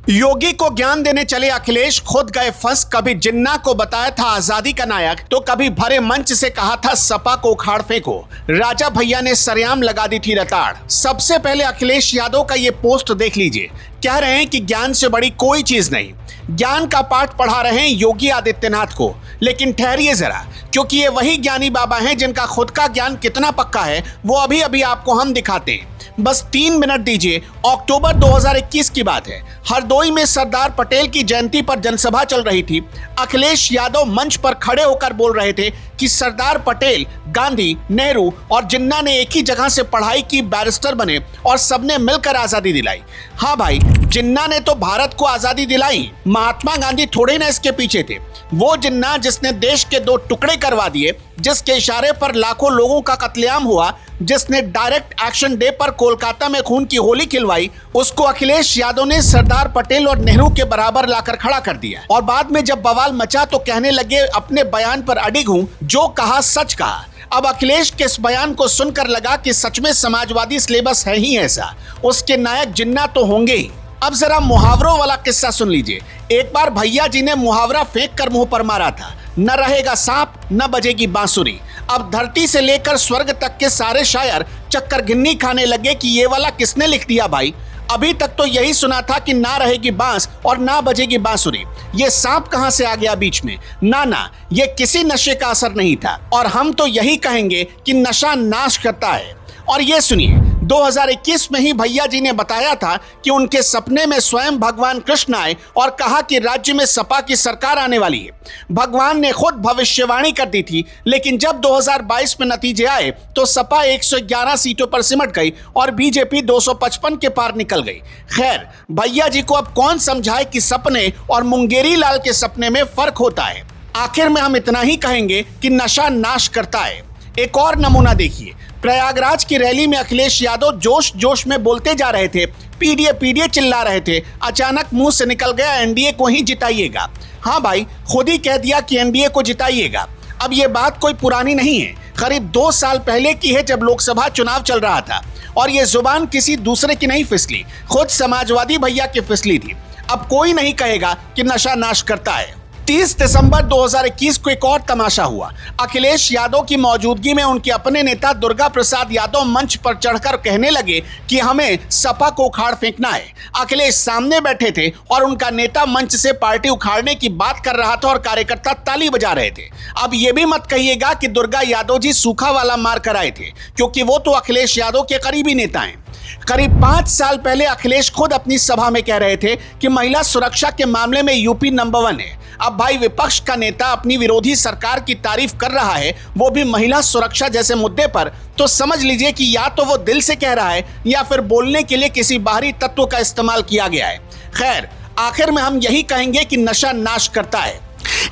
योगी को ज्ञान देने चले अखिलेश खुद गए फंस। कभी जिन्ना को बताया था आजादी का नायक, तो कभी भरे मंच से कहा था सपा को उखाड़ फेंको। राजा भैया ने सरेआम लगा दी थी रताड़। सबसे पहले अखिलेश यादव का ये पोस्ट देख लीजिए। कह रहे हैं कि ज्ञान से बड़ी कोई चीज नहीं। ज्ञान का पाठ पढ़ा रहे हैं योगी आदित्यनाथ को। लेकिन ठहरिए जरा, क्योंकि ये वही ज्ञानी बाबा हैं जिनका खुद का ज्ञान कितना पक्का है वो अभी अभी आपको हम दिखाते हैं। बस 3 मिनट दीजिए। अक्टूबर 2021 की बात है। हरदोई में सरदार पटेल की जयंती पर जनसभा चल रही थी। अखिलेश यादव मंच पर खड़े होकर बोल रहे थे कि सरदार पटेल, गांधी, नेहरू और जिन्ना ने एक ही जगह से पढ़ाई की, बैरिस्टर बने और सबने मिलकर आजादी दिलाई। हाँ भाई, जिन्ना ने तो भारत को आजादी दिलाई, महात्मा गांधी थोड़े ना इसके पीछे थे। वो जिन्ना जिसने देश के 2 टुकड़े करवा दिए, जिसके इशारे पर लाखों लोगों का कत्लेआम हुआ, जिसने डायरेक्ट एक्शन डे पर कोलकाता में खून की होली खिलवाई, उसको अखिलेश यादव ने सरदार पटेल और नेहरू के बराबर लाकर खड़ा कर दिया। और बाद में जब बवाल मचा तो कहने लगे अपने बयान पर अडिग हूं, जो कहा सच कहा। अब अखिलेश के इस बयान को सुनकर लगा कि सच में समाजवादी सिलेबस है ही ऐसा, उसके नायक जिन्ना तो होंगे ही। अब जरा मुहावरों वाला किस्सा सुन लीजिए। एक बार भैया जी ने मुहावरा फेंक कर मुंह पर मारा था, न रहेगा सांप न बजेगी बांसुरी। अब धरती से लेकर स्वर्ग तक के सारे शायर चक्कर घिन्नी खाने लगे कि ये वाला किसने लिख दिया भाई। अभी तक तो यही सुना था कि ना रहेगी बांस और ना बजेगी बांसुरी। ये सांप कहां से आ गया बीच में? ना, ये किसी नशे का असर नहीं था। और हम तो यही कहेंगे कि नशा नाश करता है। और ये सुनिए, 2021 में ही भैया जी ने बताया था कि उनके सपने में स्वयं भगवान कृष्ण आए और कहा कि राज्य में सपा की सरकार आने वाली है। भगवान ने खुद भविष्यवाणी कर दी थी, लेकिन जब 2022 में नतीजे आए तो सपा 111 सीटों पर सिमट गई और बीजेपी 255 के पार निकल गई। खैर, भैया जी को अब कौन समझाए कि सपने और मुंगेरी लाल के सपने में फर्क होता है। आखिर में हम इतना ही कहेंगे कि नशा नाश करता है। एक और नमूना देखिए। प्रयागराज की रैली में अखिलेश यादव जोश जोश में बोलते जा रहे थे, पीडीए चिल्ला रहे थे। अचानक मुंह से निकल गया एनडीए को ही जिताइएगा। हाँ भाई, खुद ही कह दिया कि एनडीए को जिताइएगा। अब ये बात कोई पुरानी नहीं है, करीब 2 साल पहले की है, जब लोकसभा चुनाव चल रहा था। और ये जुबान किसी दूसरे की नहीं फिसली, खुद समाजवादी भैया की फिसली थी। अब कोई नहीं कहेगा कि नशा नाश करता है। 30 दिसंबर 2021 को एक और तमाशा हुआ। अखिलेश यादव की मौजूदगी में उनके अपने नेता दुर्गा प्रसाद यादव मंच पर चढ़कर कहने लगे कि हमें सपा को उखाड़ फेंकना है। अखिलेश सामने बैठे थे और उनका नेता मंच से पार्टी उखाड़ने की बात कर रहा था और कार्यकर्ता ताली बजा रहे थे। अब ये भी मत कहिएगा कि दुर्गा यादव जी सूखा वाला मार कर आए थे, क्योंकि वो तो अखिलेश यादव के करीबी नेता हैं। करीब 5 साल पहले अखिलेश खुद अपनी सभा में कह रहे थे कि महिला सुरक्षा के मामले में यूपी नंबर 1 है। अब भाई, विपक्ष का नेता अपनी विरोधी सरकार की तारीफ कर रहा है, वो भी महिला सुरक्षा जैसे मुद्दे पर, तो समझ लीजिए कि या तो वो दिल से कह रहा है या फिर बोलने के लिए किसी बाहरी तत्व का इस्तेमाल किया गया है। खैर, आखिर में हम यही कहेंगे कि नशा नाश करता है।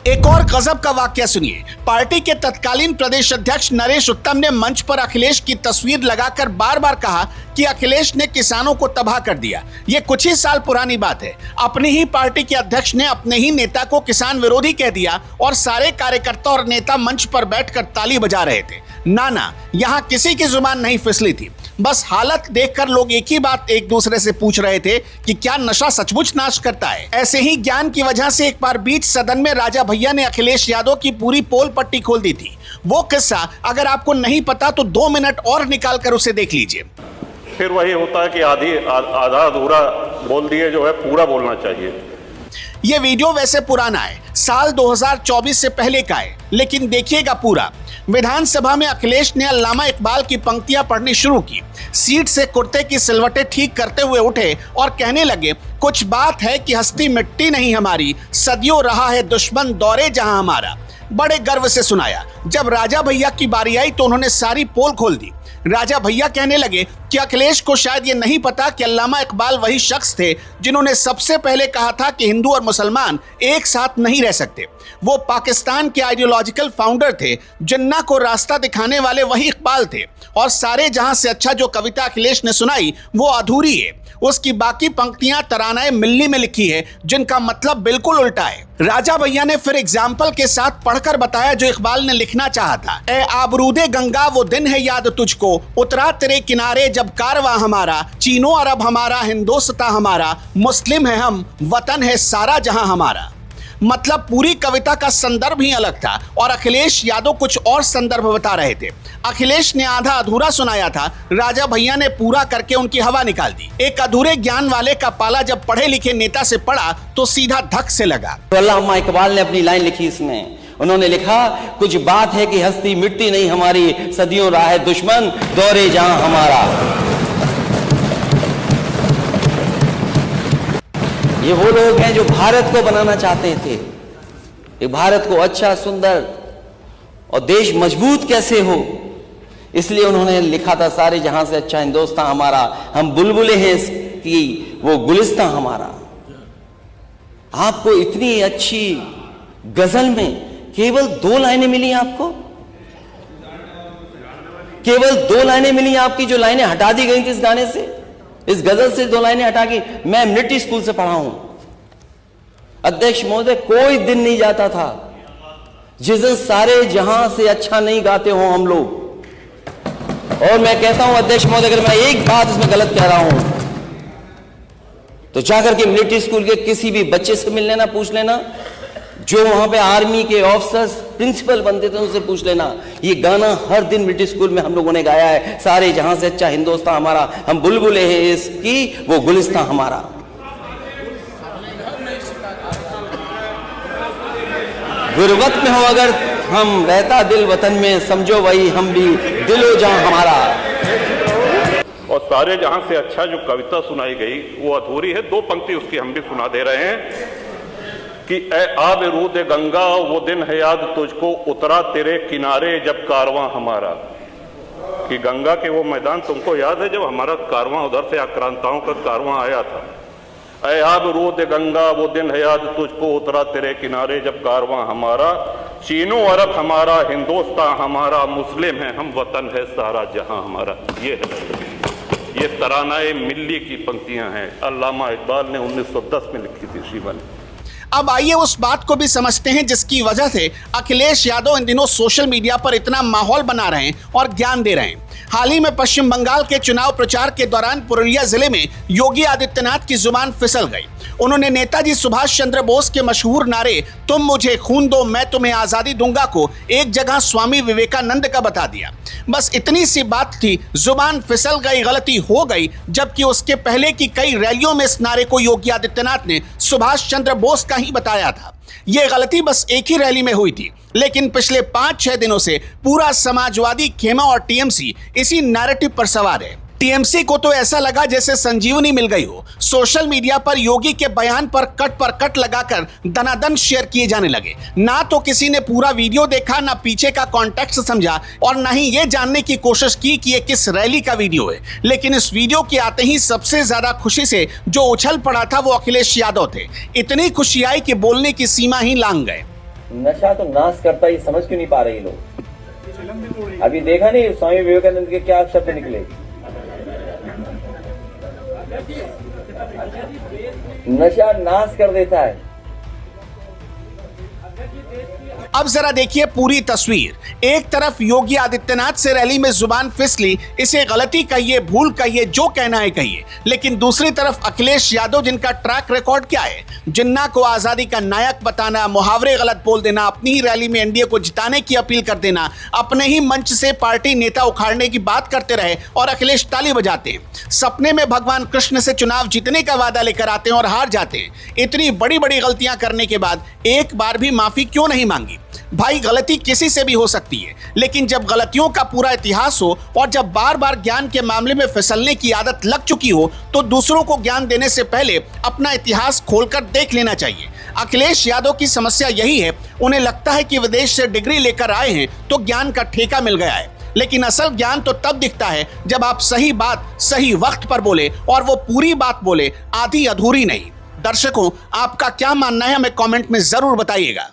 एक और गजब का वाकया सुनिए। पार्टी के तत्कालीन प्रदेश अध्यक्ष नरेश उत्तम ने मंच पर अखिलेश की तस्वीर लगाकर बार बार कहा कि अखिलेश ने किसानों को तबाह कर दिया। ये कुछ ही साल पुरानी बात है। अपनी ही पार्टी के अध्यक्ष ने अपने ही नेता को किसान विरोधी कह दिया और सारे कार्यकर्ता और नेता मंच पर बैठकर ताली बजा रहे थे। ना, यहाँ किसी की जुबान नहीं फिसली थी। बस हालत देखकर लोग एक ही बात एक दूसरे से पूछ रहे थे कि क्या नशा सचमुच नाश करता है। ऐसे ही ज्ञान की वजह से एक बार बीच सदन में राजा भैया ने अखिलेश यादव की पूरी पोल पट्टी खोल दी थी। वो किस्सा अगर आपको नहीं पता तो 2 मिनट और निकाल कर उसे देख लीजिए। फिर वही होता है कि आधा अधूरा बोल दिए, जो है पूरा बोलना चाहिए। ये वीडियो वैसे पुराना है, साल 2024 से पहले का है, लेकिन देखिएगा पूरा। विधानसभा में अखिलेश ने अल्लामा इकबाल की पंक्तियां पढ़नी शुरू की। सीट से कुर्ते की सिलवटें ठीक करते हुए उठे और कहने लगे, कुछ बात है कि हस्ती मिट्टी नहीं हमारी, सदियों रहा है दुश्मन दौरे जहां हमारा। बड़े गर्व से सुनाया। जब राजा भैया की बारी आई तो उन्होंने सारी पोल खोल दी। राजा भैया कहने लगे कि अखिलेश को शायद ये नहीं पता कि अल्लामा इकबाल वही शख्स थे जिन्होंने सबसे पहले कहा था कि हिंदू और मुसलमान एक साथ नहीं रह सकते। वो पाकिस्तान के आइडियोलॉजिकल फाउंडर थे। जिन्ना को रास्ता दिखाने वाले वही इकबाल थे। और सारे जहां से अच्छा जो कविता अखिलेश ने सुनाई वो अधूरी है। उसकी बाकी पंक्तियां तरानाए मिल्ली में लिखी है, जिनका मतलब बिल्कुल उल्टा है। राजा भैया ने फिर एग्जाम्पल के साथ पढ़कर बताया जो इकबाल ने लिखे लिखना चाहा था, ए आबरूदे गंगा वो दिन है याद तुझको, उतरा तेरे किनारे जब कारवां हमारा, चीनो अरब हमारा हिंदोस्तां हमारा, मुस्लिम है हम वतन है सारा जहां हमारा। मतलब पूरी कविता का संदर्भ ही अलग था और अखिलेश यादव कुछ और संदर्भ बता रहे थे। अखिलेश ने आधा अधूरा सुनाया था, राजा भैया ने पूरा करके उनकी हवा निकाल दी। एक अधूरे ज्ञान वाले का पाला जब पढ़े लिखे नेता से पड़ा तो सीधा धक से लगा। तो अल्लामा इकबाल ने अपनी लाइन लिखी इसमें, उन्होंने लिखा, कुछ बात है कि हस्ती मिटती नहीं हमारी, सदियों राह है दुश्मन दौरे जहां हमारा। ये वो लोग हैं जो भारत को बनाना चाहते थे, ये भारत को अच्छा सुंदर और देश मजबूत कैसे हो, इसलिए उन्होंने लिखा था, सारे जहां से अच्छा हिंदुस्तान हमारा, हम बुलबुलें हैं इसकी वो गुलिस्तां हमारा। आपको इतनी अच्छी गजल में केवल 2 लाइनें मिली आपको, केवल 2 लाइनें मिली आपकी, जो लाइनें हटा दी गई थी इस गाने से, इस गजल से 2 लाइनें हटा के। मैं मिलिट्री स्कूल से पढ़ा हूं अध्यक्ष महोदय, कोई दिन नहीं जाता था जिस दिन सारे जहां से अच्छा नहीं गाते हो हम लोग। और मैं कहता हूं अध्यक्ष महोदय, अगर मैं एक बात इसमें गलत कह रहा हूं तो जाकर के मिलिट्री स्कूल के किसी भी बच्चे से मिल लेना, पूछ लेना, जो वहां पे आर्मी के ऑफिसर्स प्रिंसिपल बनते थे उनसे पूछ लेना। ये गाना हर दिन मिलिट्री स्कूल में हम लोगों ने गाया है, सारे जहां से अच्छा हिंदुस्तान हमारा, हम बुलबुलें हैं इसकी वो गुलिस्तां हमारा। गुरबत में हो अगर हम, रहता दिल वतन में, समझो वही हम भी दिलो जहां हमारा। और सारे जहां से अच्छा जो कविता सुनाई गई वो अधूरी है। 2 पंक्ति उसकी हम भी सुना दे रहे हैं कि ए आबरूद गंगा वो दिन है याद तुझको, उतरा तेरे किनारे जब कारवां हमारा। कि गंगा के वो मैदान तुमको याद है जब हमारा कारवां उधर से आक्रांताओं का कारवां आया था। ए आबरूद गंगा वो दिन है याद तुझको, उतरा तेरे किनारे जब कारवां हमारा, चीनो अरब हमारा हिंदुस्तान हमारा, मुस्लिम है हम वतन है सारा जहां हमारा। ये तरानाए मिल्ली की पंक्तियां हैं, अल्लामा इकबाल ने 1910 में लिखी थी शिवा ने। अब आइए उस बात को भी समझते हैं जिसकी वजह से अखिलेश यादव इन दिनों सोशल मीडिया पर इतना माहौल बना रहे हैं और ज्ञान दे रहे हैं। हाल ही में पश्चिम बंगाल के चुनाव प्रचार के दौरान पुरुलिया जिले में योगी आदित्यनाथ की जुबान फिसल गई। उन्होंने नेताजी सुभाष चंद्र बोस के मशहूर नारे तुम मुझे खून दो मैं तुम्हें आजादी दूंगा को एक जगह स्वामी विवेकानंद का बता दिया। बस इतनी सी बात थी, जुबान फिसल गई, गलती हो गई, जबकि उसके पहले की कई रैलियों में इस नारे को योगी आदित्यनाथ ने सुभाष चंद्र बोस का ही बताया था। यह गलती बस एक ही रैली में हुई थी, लेकिन पिछले 5-6 दिनों से पूरा समाजवादी खेमा और टीएमसी इसी नैरेटिव पर सवार है। टीएमसी को तो ऐसा लगा जैसे संजीवनी मिल गई हो। सोशल मीडिया पर योगी के बयान पर कट लगाकर दनादन शेयर किए जाने लगे। ना तो किसी ने पूरा वीडियो देखा, ना पीछे का कॉन्टेक्स्ट समझा और ना ही ये जानने की कोशिश की कि ये किस रैली का वीडियो है। लेकिन इस वीडियो के आते ही सबसे ज्यादा खुशी से जो उछल पड़ा था वो अखिलेश यादव थे। इतनी खुशी आई कि बोलने की सीमा ही लांघ गए। नशा तो नाश करता ही, समझ क्यों नहीं पा रहे लोग? अभी देखा नहीं स्वामी विवेकानंद के क्या शब्द निकले, नशा नाश कर देता है। अब जरा देखिए पूरी तस्वीर। एक तरफ योगी आदित्यनाथ से रैली में जुबान फिसली, इसे गलती कहिए, भूल कहिए, जो कहना है कहिए, लेकिन दूसरी तरफ अखिलेश यादव जिनका ट्रैक रिकॉर्ड क्या है, जिन्ना को आजादी का नायक बताना, मुहावरे गलत बोल देना, अपनी ही रैली में एनडीए को जिताने की अपील कर देना, अपने ही मंच से पार्टी नेता उखाड़ने की बात करते रहे और अखिलेश ताली बजाते हैं। सपने में भगवान कृष्ण से चुनाव जीतने का वादा लेकर आते हैं और हार जाते हैं। इतनी बड़ी बड़ी गलतियां करने के बाद एक बार भी माफी क्यों नहीं मांगी? भाई गलती किसी से भी हो सकती है, लेकिन जब गलतियों का पूरा इतिहास हो और जब बार बार ज्ञान के मामले में फिसलने की आदत लग चुकी हो तो दूसरों को ज्ञान देने से पहले अपना इतिहास खोलकर देख लेना चाहिए। अखिलेश यादव की समस्या यही है, उन्हें लगता है कि विदेश से डिग्री लेकर आए हैं तो ज्ञान का ठेका मिल गया है। लेकिन असल ज्ञान तो तब दिखता है जब आप सही बात सही वक्त पर बोले और वो पूरी बात बोले, आधी अधूरी नहीं। दर्शकों, आपका क्या मानना है हमें कमेंट में जरूर बताइएगा।